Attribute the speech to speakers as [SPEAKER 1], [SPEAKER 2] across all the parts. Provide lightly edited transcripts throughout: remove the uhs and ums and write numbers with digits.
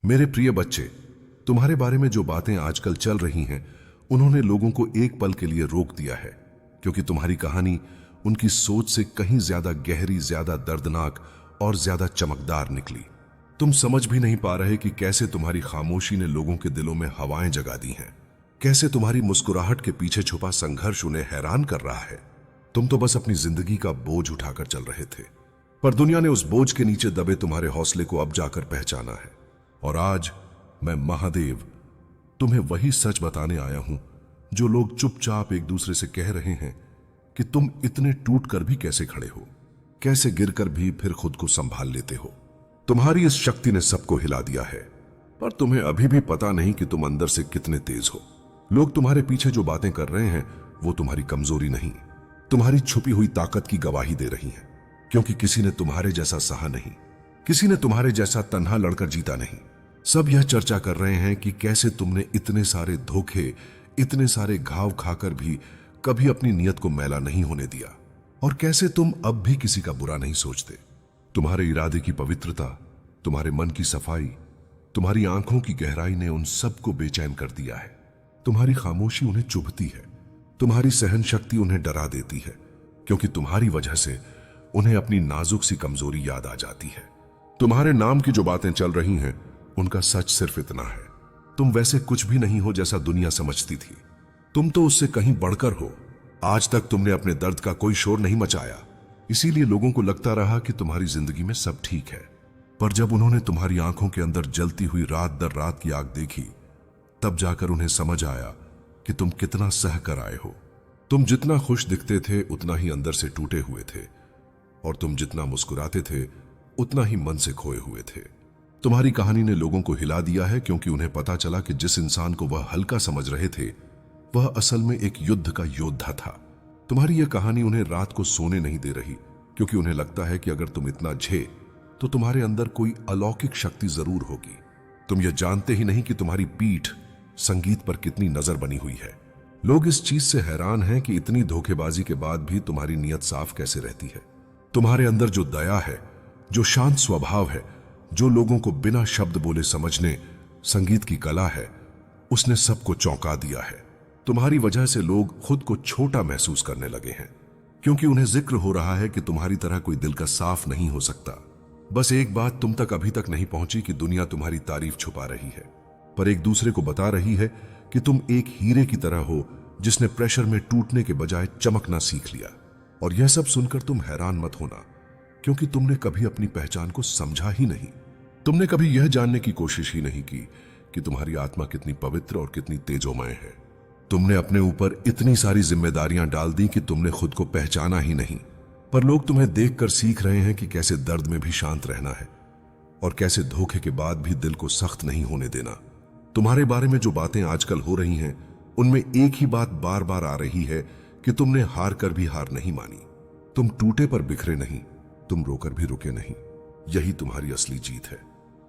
[SPEAKER 1] मेरे प्रिय बच्चे, तुम्हारे बारे में जो बातें आजकल चल रही हैं, उन्होंने लोगों को एक पल के लिए रोक दिया है, क्योंकि तुम्हारी कहानी उनकी सोच से कहीं ज्यादा गहरी, ज्यादा दर्दनाक और ज्यादा चमकदार निकली। तुम समझ भी नहीं पा रहे कि कैसे तुम्हारी खामोशी ने लोगों के दिलों में हवाएं जगा दी हैं, कैसे तुम्हारी मुस्कुराहट के पीछे छुपा संघर्ष उन्हें हैरान कर रहा है। तुम तो बस अपनी जिंदगी का बोझ उठाकर चल रहे थे, पर दुनिया ने उस बोझ के नीचे दबे तुम्हारे हौसले को अब जाकर पहचाना है। और आज मैं महादेव तुम्हें वही सच बताने आया हूं जो लोग चुपचाप एक दूसरे से कह रहे हैं कि तुम इतने टूट कर भी कैसे खड़े हो, कैसे गिरकर भी फिर खुद को संभाल लेते हो। तुम्हारी इस शक्ति ने सबको हिला दिया है, पर तुम्हें अभी भी पता नहीं कि तुम अंदर से कितने तेज हो। लोग तुम्हारे पीछे जो बातें कर रहे हैं वो तुम्हारी कमजोरी नहीं, तुम्हारी छुपी हुई ताकत की गवाही दे रही हैं, क्योंकि किसी ने तुम्हारे जैसा सहा नहीं, किसी ने तुम्हारे जैसा तन्हा लड़कर जीता नहीं। सब यह चर्चा कर रहे हैं कि कैसे तुमने इतने सारे धोखे, इतने सारे घाव खाकर भी कभी अपनी नियत को मैला नहीं होने दिया, और कैसे तुम अब भी किसी का बुरा नहीं सोचते। तुम्हारे इरादे की पवित्रता, तुम्हारे मन की सफाई, तुम्हारी आंखों की गहराई ने उन सबको बेचैन कर दिया है। तुम्हारी खामोशी उन्हें चुभती है, तुम्हारी सहन शक्ति उन्हें डरा देती है, क्योंकि तुम्हारी वजह से उन्हें अपनी नाजुक सी कमजोरी याद आ जाती है। तुम्हारे नाम की जो बातें चल रही हैं उनका सच सिर्फ इतना है, तुम वैसे कुछ भी नहीं हो जैसा दुनिया समझती थी। तुम तो उससे कहीं बढ़कर हो। आज तक तुमने अपने दर्द का कोई शोर नहीं मचाया, इसीलिए लोगों को लगता रहा कि तुम्हारी जिंदगी में सब ठीक है। पर जब उन्होंने तुम्हारी आंखों के अंदर जलती हुई रात दर रात की आग देखी, तब जाकर उन्हें समझ आया कि तुम कितना सह कर आए हो। तुम जितना खुश दिखते थे उतना ही अंदर से टूटे हुए थे, और तुम जितना मुस्कुराते थे उतना ही मन से खोए हुए थे। तुम्हारी कहानी ने लोगों को हिला दिया है, क्योंकि उन्हें पता चला कि जिस इंसान को वह हल्का समझ रहे थे वह असल में एक युद्ध का योद्धा था। तुम्हारी यह कहानी उन्हें रात को सोने नहीं दे रही, क्योंकि उन्हें लगता है कि अगर तुम इतना झे तो तुम्हारे अंदर कोई अलौकिक शक्ति जरूर होगी। तुम यह जानते ही नहीं कि तुम्हारी पीठ संगीत पर कितनी नजर बनी हुई है। लोग इस चीज से हैरान हैं कि इतनी धोखेबाजी के बाद भी तुम्हारी नीयत साफ कैसे रहती है। तुम्हारे अंदर जो दया है, जो शांत स्वभाव है, जो लोगों को बिना शब्द बोले समझने संगीत की कला है, उसने सबको चौंका दिया है। तुम्हारी वजह से लोग खुद को छोटा महसूस करने लगे हैं, क्योंकि उन्हें जिक्र हो रहा है कि तुम्हारी तरह कोई दिल का साफ नहीं हो सकता। बस एक बात तुम तक अभी तक नहीं पहुंची कि दुनिया तुम्हारी तारीफ छुपा रही है, पर एक दूसरे को बता रही है कि तुम एक हीरे की तरह हो जिसने प्रेशर में टूटने के बजाय चमकना सीख लिया। और यह सब सुनकर तुम हैरान मत होना, क्योंकि तुमने कभी अपनी पहचान को समझा ही नहीं। तुमने कभी यह जानने की कोशिश ही नहीं की कि तुम्हारी आत्मा कितनी पवित्र और कितनी तेजोमय है। तुमने अपने ऊपर इतनी सारी जिम्मेदारियां डाल दी कि तुमने खुद को पहचाना ही नहीं। पर लोग तुम्हें देखकर सीख रहे हैं कि कैसे दर्द में भी शांत रहना है, और कैसे धोखे के बाद भी दिल को सख्त नहीं होने देना। तुम्हारे बारे में जो बातें आजकल हो रही हैं उनमें एक ही बात बार बार आ रही है कि तुमने हार कर भी हार नहीं मानी। तुम टूटे पर बिखरे नहीं, तुम रोकर भी रुके नहीं। यही तुम्हारी असली जीत है।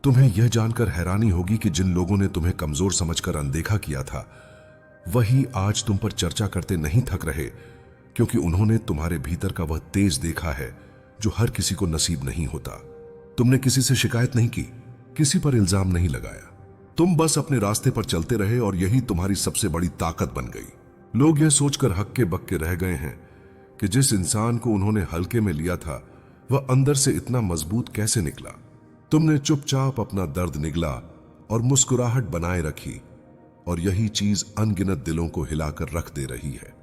[SPEAKER 1] तुम्हें यह जानकर हैरानी होगी कि जिन लोगों ने तुम्हें कमजोर समझकर अनदेखा किया था, वही आज तुम पर चर्चा करते नहीं थक रहे, क्योंकि उन्होंने तुम्हारे भीतर का वह तेज देखा है जो हर किसी को नसीब नहीं होता। तुमने किसी से शिकायत नहीं की, किसी पर इल्जाम नहीं लगाया। तुम बस अपने रास्ते पर चलते रहे, और यही तुम्हारी सबसे बड़ी ताकत बन गई। लोग यह सोचकर हक्के बक्के रह गए हैं कि जिस इंसान को उन्होंने हल्के में लिया था वह अंदर से इतना मजबूत कैसे निकला। तुमने चुपचाप अपना दर्द निगला और मुस्कुराहट बनाए रखी, और यही चीज अनगिनत दिलों को हिलाकर रख दे रही है।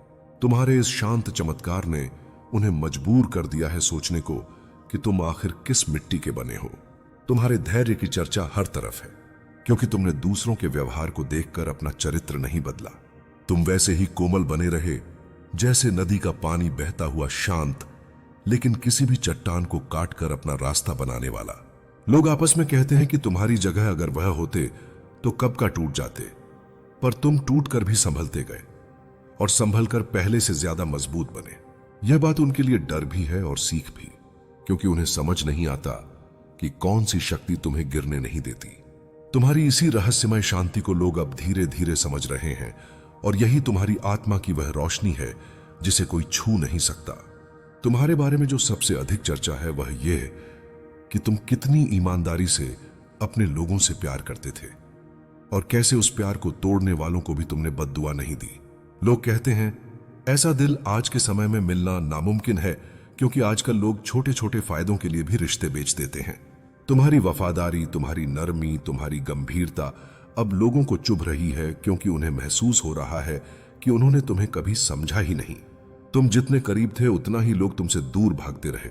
[SPEAKER 1] तुम्हारे इस शांत चमत्कार ने उन्हें मजबूर कर दिया है सोचने को कि तुम आखिर किस मिट्टी के बने हो। तुम्हारे धैर्य की चर्चा हर तरफ है, क्योंकि तुमने दूसरों के व्यवहार को देखकर अपना चरित्र नहीं बदला। तुम वैसे ही कोमल बने रहे जैसे नदी का पानी बहता हुआ शांत, लेकिन किसी भी चट्टान को काटकर अपना रास्ता बनाने वाला। लोग आपस में कहते हैं कि तुम्हारी जगह अगर वह होते तो कब का टूट जाते, पर तुम टूट कर भी संभलते गए, और संभल कर पहले से ज्यादा मजबूत बने। यह बात उनके लिए डर भी है और सीख भी, क्योंकि उन्हें समझ नहीं आता कि कौन सी शक्ति तुम्हें गिरने नहीं देती। तुम्हारी इसी रहस्यमय शांति को लोग अब धीरे धीरे समझ रहे हैं, और यही तुम्हारी आत्मा की वह रोशनी है जिसे कोई छू नहीं सकता। तुम्हारे बारे में जो सबसे अधिक चर्चा है वह यह कि तुम कितनी ईमानदारी से अपने लोगों से प्यार करते थे और कैसे उस प्यार को तोड़ने वालों को भी तुमने बद्दुआ नहीं दी। लोग कहते हैं ऐसा दिल आज के समय में मिलना नामुमकिन है, क्योंकि आजकल लोग छोटे छोटे फायदों के लिए भी रिश्ते बेच देते हैं। तुम्हारी वफादारी, तुम्हारी नरमी, तुम्हारी गंभीरता अब लोगों को चुभ रही है, क्योंकि उन्हें महसूस हो रहा है कि उन्होंने तुम्हें कभी समझा ही नहीं। तुम जितने करीब थे उतना ही लोग तुमसे दूर भागते रहे,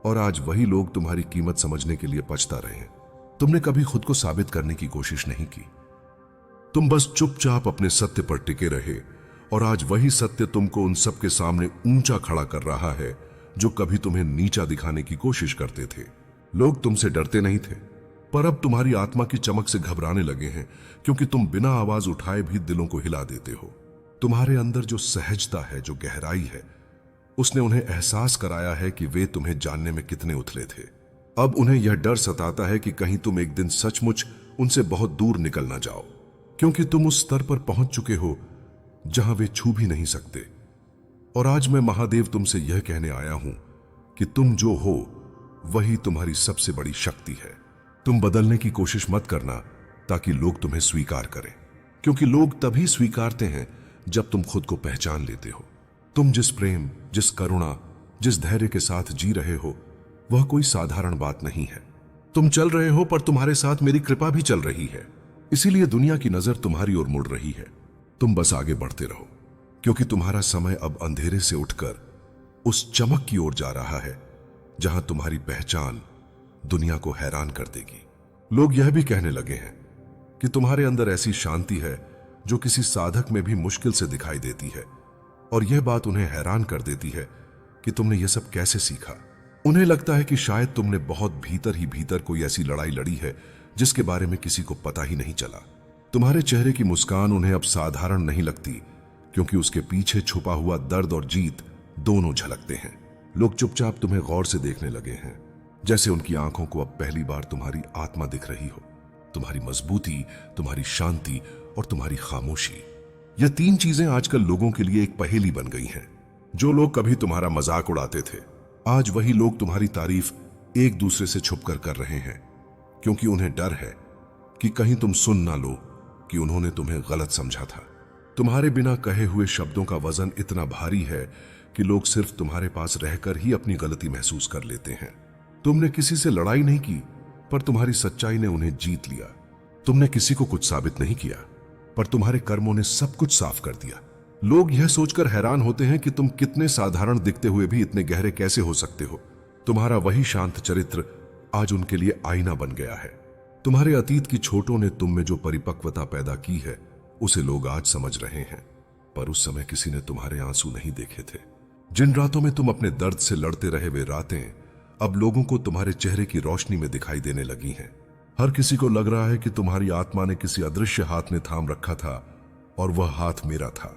[SPEAKER 1] और आज वही लोग तुम्हारी कीमत समझने के लिए पछता रहे हैं। तुमने कभी खुद को साबित करने की कोशिश नहीं की, तुम बस चुपचाप अपने सत्य पर टिके रहे, और आज वही सत्य तुमको उन सबके सामने ऊंचा खड़ा कर रहा है जो कभी तुम्हें नीचा दिखाने की कोशिश करते थे। लोग तुमसे डरते नहीं थे, पर अब तुम्हारी आत्मा की चमक से घबराने लगे हैं, क्योंकि तुम बिना आवाज उठाए भी दिलों को हिला देते हो। तुम्हारे अंदर जो सहजता है, जो गहराई है, उसने उन्हें एहसास कराया है कि वे तुम्हें जानने में कितने उथले थे। अब उन्हें यह डर सताता है कि कहीं तुम एक दिन सचमुच उनसे बहुत दूर निकल ना जाओ, क्योंकि तुम उस स्तर पर पहुंच चुके हो जहां वे छू भी नहीं सकते। और आज मैं महादेव तुमसे यह कहने आया हूं कि तुम जो हो वही तुम्हारी सबसे बड़ी शक्ति है। तुम बदलने की कोशिश मत करना ताकि लोग तुम्हें स्वीकार करें, क्योंकि लोग तभी स्वीकारते हैं जब तुम खुद को पहचान लेते हो। तुम जिस प्रेम, जिस करुणा, जिस धैर्य के साथ जी रहे हो, वह कोई साधारण बात नहीं है। तुम चल रहे हो, पर तुम्हारे साथ मेरी कृपा भी चल रही है, इसीलिए दुनिया की नजर तुम्हारी ओर मुड़ रही है। तुम बस आगे बढ़ते रहो, क्योंकि तुम्हारा समय अब अंधेरे से उठकर उस चमक की ओर जा रहा है जहां तुम्हारी पहचान दुनिया को हैरान कर देगी। लोग यह भी कहने लगे हैं कि तुम्हारे अंदर ऐसी शांति है जो किसी साधक में भी मुश्किल से दिखाई देती है, और यह बात उन्हें हैरान कर देती है कि तुमने यह सब कैसे सीखा। उन्हें लगता है कि शायद तुमने बहुत भीतर ही भीतर कोई ऐसी लड़ाई लड़ी है जिसके बारे में किसी को पता ही नहीं चला। तुम्हारे चेहरे की मुस्कान उन्हें अब साधारण नहीं लगती, क्योंकि उसके पीछे छुपा हुआ दर्द और जीत दोनों झलकते हैं। लोग चुपचाप तुम्हें गौर से देखने लगे हैं, जैसे उनकी आंखों को अब पहली बार तुम्हारी आत्मा दिख रही हो। तुम्हारी मजबूती, तुम्हारी शांति और तुम्हारी खामोशी, यह तीन चीजें आजकल लोगों के लिए एक पहेली बन गई हैं। जो लोग कभी तुम्हारा मजाक उड़ाते थे, आज वही लोग तुम्हारी तारीफ एक दूसरे से छुपकर कर रहे हैं, क्योंकि उन्हें डर है कि कहीं तुम सुन ना लो कि उन्होंने तुम्हें गलत समझा था। तुम्हारे बिना कहे हुए शब्दों का वजन इतना भारी है कि लोग सिर्फ तुम्हारे पास रहकर ही अपनी गलती महसूस कर लेते हैं। तुमने किसी से लड़ाई नहीं की, पर तुम्हारी सच्चाई ने उन्हें जीत लिया। तुमने किसी को कुछ साबित नहीं किया, पर तुम्हारे कर्मों ने सब कुछ साफ कर दिया। लोग यह सोचकर हैरान होते हैं कि तुम कितने साधारण दिखते हुए भी इतने गहरे कैसे हो सकते हो। तुम्हारा वही शांत चरित्र आज उनके लिए आईना बन गया है। तुम्हारे अतीत की छोटों ने तुम में जो परिपक्वता पैदा की है, उसे लोग आज समझ रहे हैं, पर उस समय किसी ने तुम्हारे आंसू नहीं देखे थे। जिन रातों में तुम अपने दर्द से लड़ते रहे, वे रातें अब लोगों को तुम्हारे चेहरे की रोशनी में दिखाई देने लगी हैं। हर किसी को लग रहा है कि तुम्हारी आत्मा ने किसी अदृश्य हाथ में थाम रखा था, और वह हाथ मेरा था।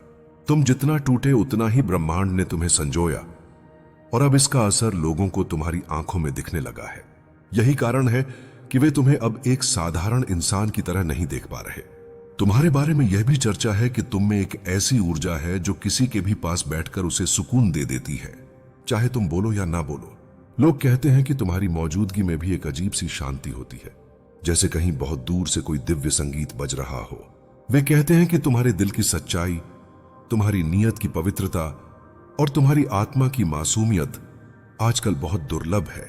[SPEAKER 1] तुम जितना टूटे उतना ही ब्रह्मांड ने तुम्हें संजोया, और अब इसका असर लोगों को तुम्हारी आंखों में दिखने लगा है। यही कारण है कि वे तुम्हें अब एक साधारण इंसान की तरह नहीं देख पा रहे। तुम्हारे बारे में यह भी चर्चा है कि तुम में एक ऐसी ऊर्जा है जो किसी के भी पास बैठकर उसे सुकून दे देती है, चाहे तुम बोलो या ना बोलो। लोग कहते हैं कि तुम्हारी मौजूदगी में भी एक अजीब सी शांति होती है, जैसे कहीं बहुत दूर से कोई दिव्य संगीत बज रहा हो। वे कहते हैं कि तुम्हारे दिल की सच्चाई, तुम्हारी नीयत की पवित्रता और तुम्हारी आत्मा की मासूमियत आजकल बहुत दुर्लभ है।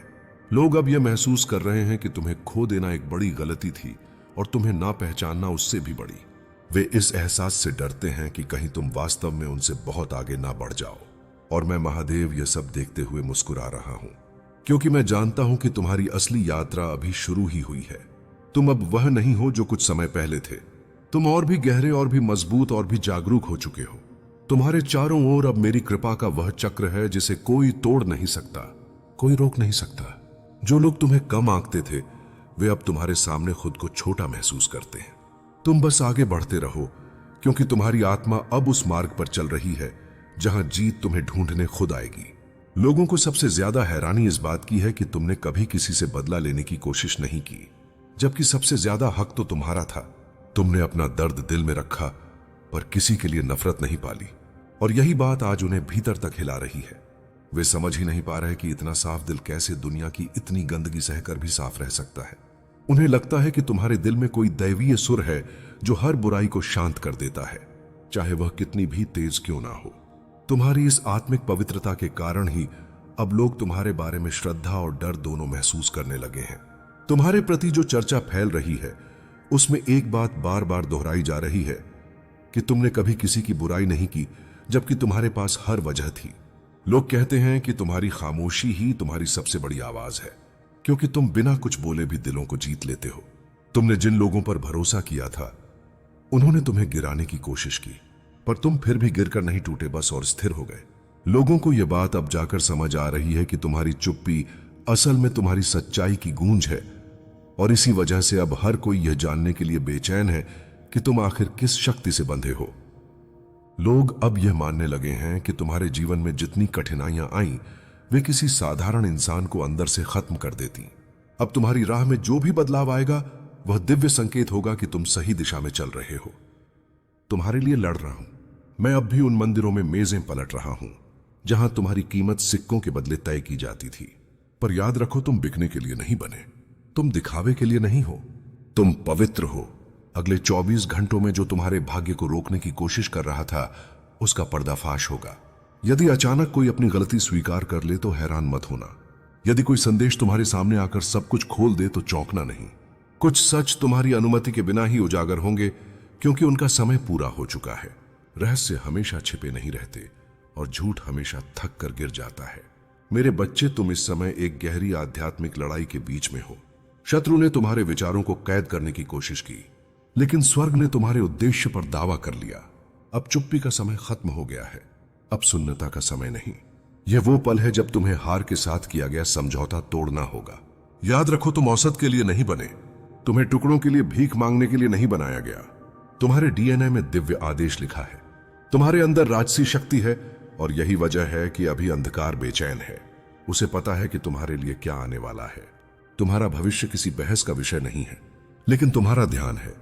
[SPEAKER 1] लोग अब यह महसूस कर रहे हैं कि तुम्हें खो देना एक बड़ी गलती थी, और तुम्हें ना पहचानना उससे भी बड़ी। वे इस एहसास से डरते हैं कि कहीं तुम वास्तव में उनसे बहुत आगे ना बढ़ जाओ। और मैं महादेव यह सब देखते हुए मुस्कुरा रहा हूं, क्योंकि मैं जानता हूं कि तुम्हारी असली यात्रा अभी शुरू ही हुई है। तुम अब वह नहीं हो जो कुछ समय पहले थे। तुम और भी गहरे, और भी मजबूत, और भी जागरूक हो चुके हो। तुम्हारे चारों ओर अब मेरी कृपा का वह चक्र है जिसे कोई तोड़ नहीं सकता, कोई रोक नहीं सकता। जो लोग तुम्हें कम आंकते थे, वे अब तुम्हारे सामने खुद को छोटा महसूस करते हैं। तुम बस आगे बढ़ते रहो, क्योंकि तुम्हारी आत्मा अब उस मार्ग पर चल रही है जहां जीत तुम्हें ढूंढने खुद आएगी। लोगों को सबसे ज्यादा हैरानी इस बात की है कि तुमने कभी किसी से बदला लेने की कोशिश नहीं की, जबकि सबसे ज्यादा हक तो तुम्हारा था। तुमने अपना दर्द दिल में रखा, पर किसी के लिए नफरत नहीं पाली, और यही बात आज उन्हें भीतर तक हिला रही है। वे समझ ही नहीं पा रहे कि इतना साफ दिल कैसे दुनिया की इतनी गंदगी सहकर भी साफ रह सकता है। उन्हें लगता है कि तुम्हारे दिल में कोई दैवीय सुर है जो हर बुराई को शांत कर देता है, चाहे वह कितनी भी तेज क्यों ना हो। तुम्हारी इस आत्मिक पवित्रता के कारण ही अब लोग तुम्हारे बारे में श्रद्धा और डर दोनों महसूस करने लगे हैं। तुम्हारे प्रति जो चर्चा फैल रही है उसमें एक बात बार बार दोहराई जा रही है कि तुमने कभी किसी की बुराई नहीं की, जबकि तुम्हारे पास हर वजह थी। लोग कहते हैं कि तुम्हारी खामोशी ही तुम्हारी सबसे बड़ी आवाज है, क्योंकि तुम बिना कुछ बोले भी दिलों को जीत लेते हो। तुमने जिन लोगों पर भरोसा किया था उन्होंने तुम्हें गिराने की कोशिश की, पर तुम फिर भी गिरकर नहीं टूटे बस और स्थिर हो गए। लोगों को यह बात अब जाकर समझ आ रही है कि तुम्हारी चुप्पी असल में तुम्हारी सच्चाई की गूंज है, और इसी वजह से अब हर कोई यह जानने के लिए बेचैन है कि तुम आखिर किस शक्ति से बंधे हो। लोग अब यह मानने लगे हैं कि तुम्हारे जीवन में जितनी कठिनाइयां आईं वे किसी साधारण इंसान को अंदर से खत्म कर देती। अब तुम्हारी राह में जो भी बदलाव आएगा वह दिव्य संकेत होगा कि तुम सही दिशा में चल रहे हो। तुम्हारे लिए लड़ रहा हूं मैं, अब भी उन मंदिरों में मेजें पलट रहा हूं जहां तुम्हारी कीमत सिक्कों के बदले तय की जाती थी। पर याद रखो, तुम बिकने के लिए नहीं बने, तुम दिखावे के लिए नहीं हो, तुम पवित्र हो। अगले 24 घंटों में जो तुम्हारे भाग्य को रोकने की कोशिश कर रहा था उसका पर्दाफाश होगा। यदि अचानक कोई अपनी गलती स्वीकार कर ले तो हैरान मत होना। यदि कोई संदेश तुम्हारे सामने आकर सब कुछ खोल दे तो चौंकना नहीं। कुछ सच तुम्हारी अनुमति के बिना ही उजागर होंगे, क्योंकि उनका समय पूरा हो चुका है। रहस्य हमेशा छिपे नहीं रहते और झूठ हमेशा थक कर गिर जाता है। मेरे बच्चे, तुम इस समय एक गहरी आध्यात्मिक लड़ाई के बीच में हो। शत्रु ने तुम्हारे विचारों को कैद करने की कोशिश की, लेकिन स्वर्ग ने तुम्हारे उद्देश्य पर दावा कर लिया। अब चुप्पी का समय खत्म हो गया है, अब सुन्नता का समय नहीं। यह वो पल है जब तुम्हें हार के साथ किया गया समझौता तोड़ना होगा। याद रखो, तुम औसत के लिए नहीं बने, तुम्हें टुकड़ों के लिए भीख मांगने के लिए नहीं बनाया गया। तुम्हारे डीएनए में दिव्य आदेश लिखा है, तुम्हारे अंदर राजसी शक्ति है, और यही वजह है कि अभी अंधकार बेचैन है। उसे पता है कि तुम्हारे लिए क्या आने वाला है। तुम्हारा भविष्य किसी बहस का विषय नहीं है, लेकिन तुम्हारा ध्यान है।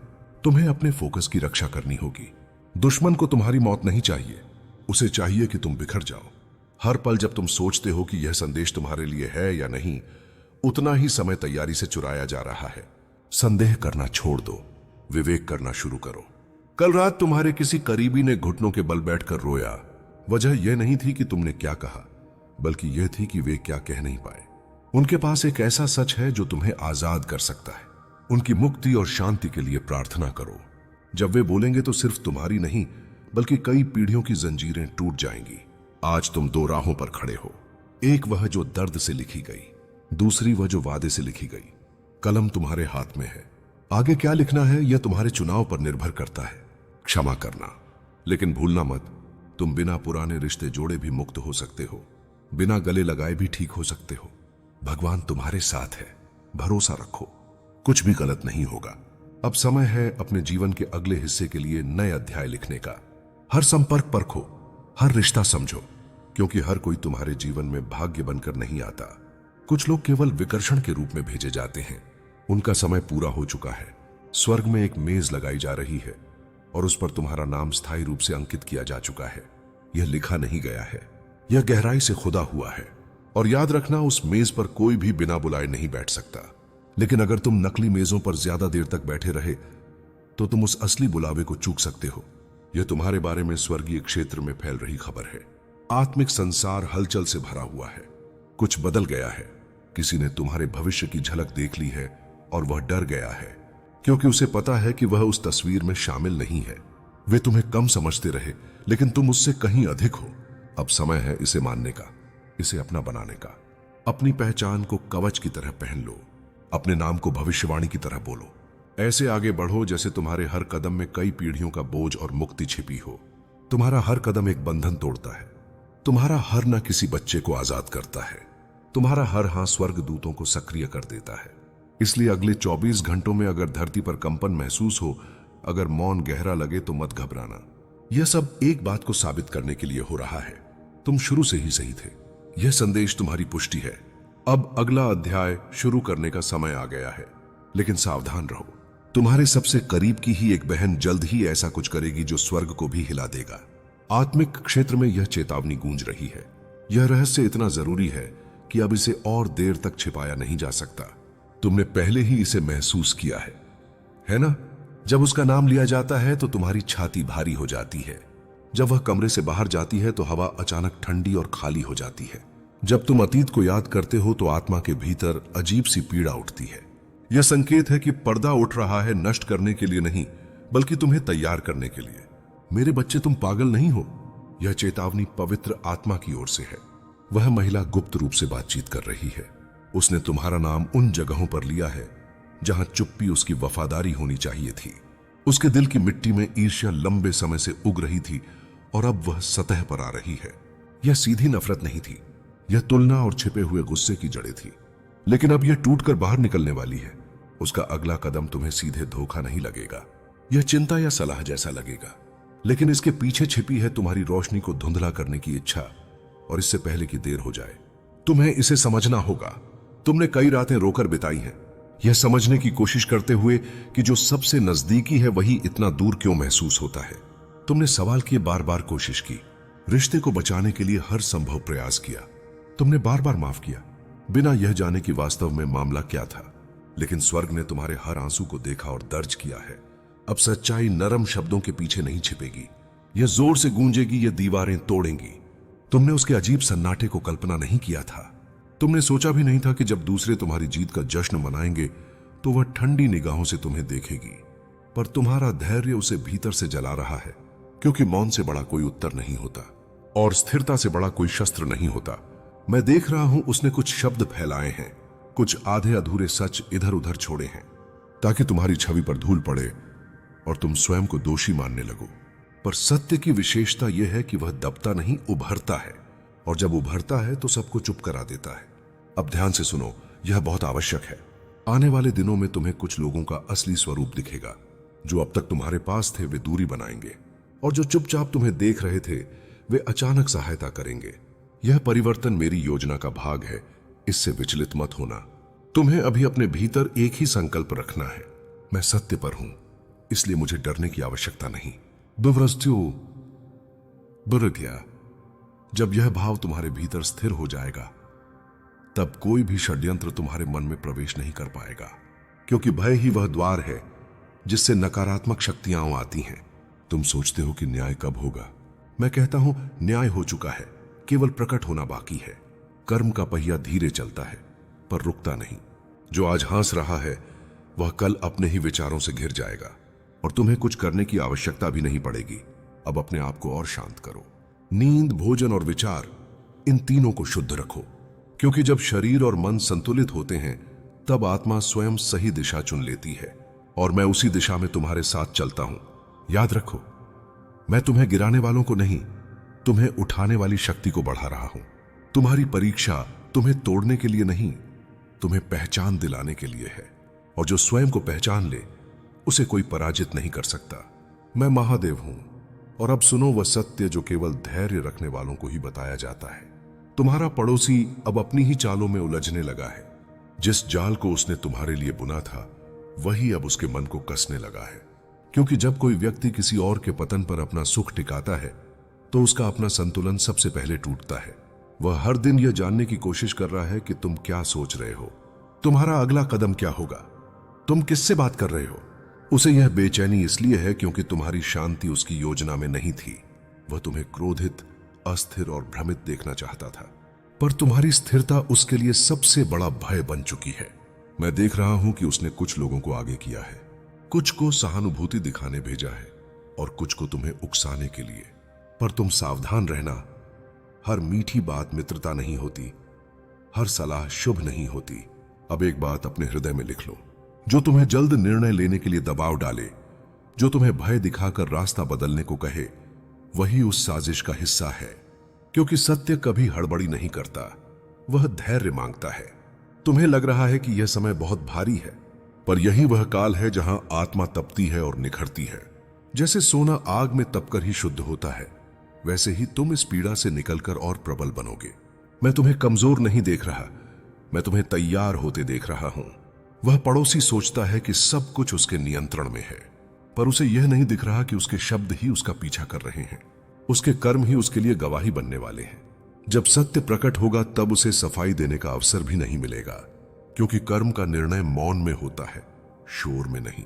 [SPEAKER 1] तुम्हें अपने फोकस की रक्षा करनी होगी। दुश्मन को तुम्हारी मौत नहीं चाहिए, उसे चाहिए कि तुम बिखर जाओ। हर पल जब तुम सोचते हो कि यह संदेश तुम्हारे लिए है या नहीं, उतना ही समय तैयारी से चुराया जा रहा है। संदेह करना छोड़ दो, विवेक करना शुरू करो। कल रात तुम्हारे किसी करीबी ने घुटनों के बल बैठकर रोया। वजह यह नहीं थी कि तुमने क्या कहा, बल्कि यह थी कि वे क्या कह नहीं पाए। उनके पास एक ऐसा सच है जो तुम्हें आजाद कर सकता है। उनकी मुक्ति और शांति के लिए प्रार्थना करो। जब वे बोलेंगे तो सिर्फ तुम्हारी नहीं, बल्कि कई पीढ़ियों की जंजीरें टूट जाएंगी। आज तुम दो राहों पर खड़े हो, एक वह जो दर्द से लिखी गई, दूसरी वह जो वादे से लिखी गई। कलम तुम्हारे हाथ में है। आगे क्या लिखना है यह तुम्हारे चुनाव पर निर्भर करता है। क्षमा करना, लेकिन भूलना मत, तुम बिना पुराने रिश्ते जोड़े भी मुक्त हो सकते हो, बिना गले लगाए भी ठीक हो सकते हो। भगवान तुम्हारे साथ है, भरोसा रखो, कुछ भी गलत नहीं होगा। अब समय है अपने जीवन के अगले हिस्से के लिए नए अध्याय लिखने का। हर संपर्क परखो, हर रिश्ता समझो, क्योंकि हर कोई तुम्हारे जीवन में भाग्य बनकर नहीं आता। कुछ लोग केवल विकर्षण के रूप में भेजे जाते हैं। उनका समय पूरा हो चुका है। स्वर्ग में एक मेज लगाई जा रही है और उस पर तुम्हारा नाम स्थायी रूप से अंकित किया जा चुका है। यह लिखा नहीं गया है, यह गहराई से खुदा हुआ है। और याद रखना, उस मेज पर कोई भी बिना बुलाए नहीं बैठ सकता। लेकिन अगर तुम नकली मेजों पर ज्यादा देर तक बैठे रहे तो तुम उस असली बुलावे को चूक सकते हो। यह तुम्हारे बारे में स्वर्गीय क्षेत्र में फैल रही खबर है। आत्मिक संसार हलचल से भरा हुआ है। कुछ बदल गया है। किसी ने तुम्हारे भविष्य की झलक देख ली है और वह डर गया है, क्योंकि उसे पता है कि वह उस तस्वीर में शामिल नहीं है। वे तुम्हें कम समझते रहे, लेकिन तुम उससे कहीं अधिक हो। अब समय है इसे मानने का, इसे अपना बनाने का। अपनी पहचान को कवच की तरह पहन लो, अपने नाम को भविष्यवाणी की तरह बोलो। ऐसे आगे बढ़ो जैसे तुम्हारे हर कदम में कई पीढ़ियों का बोझ और मुक्ति छिपी हो। तुम्हारा हर कदम एक बंधन तोड़ता है। तुम्हारा हर न किसी बच्चे को आजाद करता है। तुम्हारा हर हाथ स्वर्ग दूतों को सक्रिय कर देता है। इसलिए अगले 24 घंटों में अगर धरती पर कंपन महसूस हो, अगर मौन गहरा लगे तो मत घबराना। यह सब एक बात को साबित करने के लिए हो रहा है, तुम शुरू से ही सही थे। यह संदेश तुम्हारी पुष्टि है। अब अगला अध्याय शुरू करने का समय आ गया है, लेकिन सावधान रहो। तुम्हारे सबसे करीब की ही एक बहन जल्द ही ऐसा कुछ करेगी जो स्वर्ग को भी हिला देगा। आत्मिक क्षेत्र में यह चेतावनी गूंज रही है। यह रहस्य इतना जरूरी है कि अब इसे और देर तक छिपाया नहीं जा सकता। तुमने पहले ही इसे महसूस किया है ना? जब उसका नाम लिया जाता है तो तुम्हारी छाती भारी हो जाती है। जब वह कमरे से बाहर जाती है तो हवा अचानक ठंडी और खाली हो जाती है। जब तुम अतीत को याद करते हो तो आत्मा के भीतर अजीब सी पीड़ा उठती है। यह संकेत है कि पर्दा उठ रहा है, नष्ट करने के लिए नहीं बल्कि तुम्हें तैयार करने के लिए। मेरे बच्चे, तुम पागल नहीं हो। यह चेतावनी पवित्र आत्मा की ओर से है। वह महिला गुप्त रूप से बातचीत कर रही है। उसने तुम्हारा नाम उन जगहों पर लिया है जहां चुप्पी उसकी वफादारी होनी चाहिए थी। उसके दिल की मिट्टी में ईर्ष्या लंबे समय से उग रही थी और अब वह सतह पर आ रही है। यह सीधी नफरत नहीं थी, यह तुलना और छिपे हुए गुस्से की जड़ें थी। लेकिन अब यह टूटकर बाहर निकलने वाली है। उसका अगला कदम तुम्हें सीधे धोखा नहीं लगेगा, यह चिंता या सलाह जैसा लगेगा, लेकिन इसके पीछे छिपी है तुम्हारी रोशनी को धुंधला करने की इच्छा। और इससे पहले कि देर हो जाए तुम्हें इसे समझना होगा। तुमने कई रातें रोकर बिताई हैं, यह समझने की कोशिश करते हुए कि जो सबसे नजदीकी है वही इतना दूर क्यों महसूस होता है। तुमने सवाल किए, बार बार कोशिश की, रिश्ते को बचाने के लिए हर संभव प्रयास किया। तुमने बार बार माफ किया, बिना यह जाने कि वास्तव में मामला क्या था। लेकिन स्वर्ग ने तुम्हारे हर आंसू को देखा और दर्ज किया है। अब सच्चाई नरम शब्दों के पीछे नहीं छिपेगी, यह जोर से गूंजेगी, यह दीवारें तोड़ेंगी। तुमने उसके अजीब सन्नाटे को कल्पना नहीं किया था। तुमने सोचा भी नहीं था कि जब दूसरे तुम्हारी जीत का जश्न मनाएंगे तो वह ठंडी निगाहों से तुम्हें देखेगी। पर तुम्हारा धैर्य उसे भीतर से जला रहा है, क्योंकि मौन से बड़ा कोई उत्तर नहीं होता और स्थिरता से बड़ा कोई शस्त्र नहीं होता। मैं देख रहा हूं उसने कुछ शब्द फैलाए हैं, कुछ आधे अधूरे सच इधर उधर छोड़े हैं, ताकि तुम्हारी छवि पर धूल पड़े और तुम स्वयं को दोषी मानने लगो। पर सत्य की विशेषता यह है कि वह दबता नहीं, उभरता है। और जब उभरता है तो सबको चुप करा देता है। अब ध्यान से सुनो, यह बहुत आवश्यक है। आने वाले दिनों में तुम्हें कुछ लोगों का असली स्वरूप दिखेगा। जो अब तक तुम्हारे पास थे वे दूरी बनाएंगे, और जो चुपचाप तुम्हें देख रहे थे वे अचानक सहायता करेंगे। यह परिवर्तन मेरी योजना का भाग है, इससे विचलित मत होना। तुम्हें अभी अपने भीतर एक ही संकल्प रखना है, मैं सत्य पर हूं, इसलिए मुझे डरने की आवश्यकता नहीं। बुरग्या, जब यह भाव तुम्हारे भीतर स्थिर हो जाएगा तब कोई भी षड्यंत्र तुम्हारे मन में प्रवेश नहीं कर पाएगा, क्योंकि भय ही वह द्वार है जिससे नकारात्मक शक्तियां आती हैं। तुम सोचते हो कि न्याय कब होगा? मैं कहता हूं न्याय हो चुका है, केवल प्रकट होना बाकी है। कर्म का पहिया धीरे चलता है पर रुकता नहीं। जो आज हंस रहा है वह कल अपने ही विचारों से घिर जाएगा, और तुम्हें कुछ करने की आवश्यकता भी नहीं पड़ेगी। अब अपने आप को और शांत करो। नींद, भोजन और विचार, इन तीनों को शुद्ध रखो, क्योंकि जब शरीर और मन संतुलित होते हैं तब आत्मा स्वयं सही दिशा चुन लेती है, और मैं उसी दिशा में तुम्हारे साथ चलता हूं। याद रखो, मैं तुम्हें गिराने वालों को नहीं, तुम्हें उठाने वाली शक्ति को बढ़ा रहा हूं। तुम्हारी परीक्षा तुम्हें तोड़ने के लिए नहीं, तुम्हें पहचान दिलाने के लिए है। और जो स्वयं को पहचान ले उसे कोई पराजित नहीं कर सकता। मैं महादेव हूं, और अब सुनो वह सत्य जो केवल धैर्य रखने वालों को ही बताया जाता है। तुम्हारा पड़ोसी अब अपनी ही चालों में उलझने लगा है। जिस जाल को उसने तुम्हारे लिए बुना था वही अब उसके मन को कसने लगा है, क्योंकि जब कोई व्यक्ति किसी और के पतन पर अपना सुख टिकाता है तो उसका अपना संतुलन सबसे पहले टूटता है। वह हर दिन यह जानने की कोशिश कर रहा है कि तुम क्या सोच रहे हो, तुम्हारा अगला कदम क्या होगा, तुम किससे बात कर रहे हो। उसे यह बेचैनी इसलिए है क्योंकि तुम्हारी शांति उसकी योजना में नहीं थी। वह तुम्हें क्रोधित, अस्थिर और भ्रमित देखना चाहता था, पर तुम्हारी स्थिरता उसके लिए सबसे बड़ा भय बन चुकी है। मैं देख रहा हूं कि उसने कुछ लोगों को आगे किया है, कुछ को सहानुभूति दिखाने भेजा है और कुछ को तुम्हें उकसाने के लिए। पर तुम सावधान रहना, हर मीठी बात मित्रता नहीं होती, हर सलाह शुभ नहीं होती। अब एक बात अपने हृदय में लिख लो, जो तुम्हें जल्द निर्णय लेने के लिए दबाव डाले, जो तुम्हें भय दिखाकर रास्ता बदलने को कहे, वही उस साजिश का हिस्सा है। क्योंकि सत्य कभी हड़बड़ी नहीं करता, वह धैर्य मांगता है। तुम्हें लग रहा है कि यह समय बहुत भारी है, पर यही वह काल है जहां आत्मा तपती है और निखरती है। जैसे सोना आग में तपकर ही शुद्ध होता है, वैसे ही तुम इस पीड़ा से निकलकर और प्रबल बनोगे। मैं तुम्हें कमजोर नहीं देख रहा, मैं तुम्हें तैयार होते देख रहा हूं। वह पड़ोसी सोचता है कि सब कुछ उसके नियंत्रण में है, पर उसे यह नहीं दिख रहा कि उसके शब्द ही उसका पीछा कर रहे हैं, उसके कर्म ही उसके लिए गवाही बनने वाले हैं। जब सत्य प्रकट होगा तब उसे सफाई देने का अवसर भी नहीं मिलेगा, क्योंकि कर्म का निर्णय मौन में होता है, शोर में नहीं।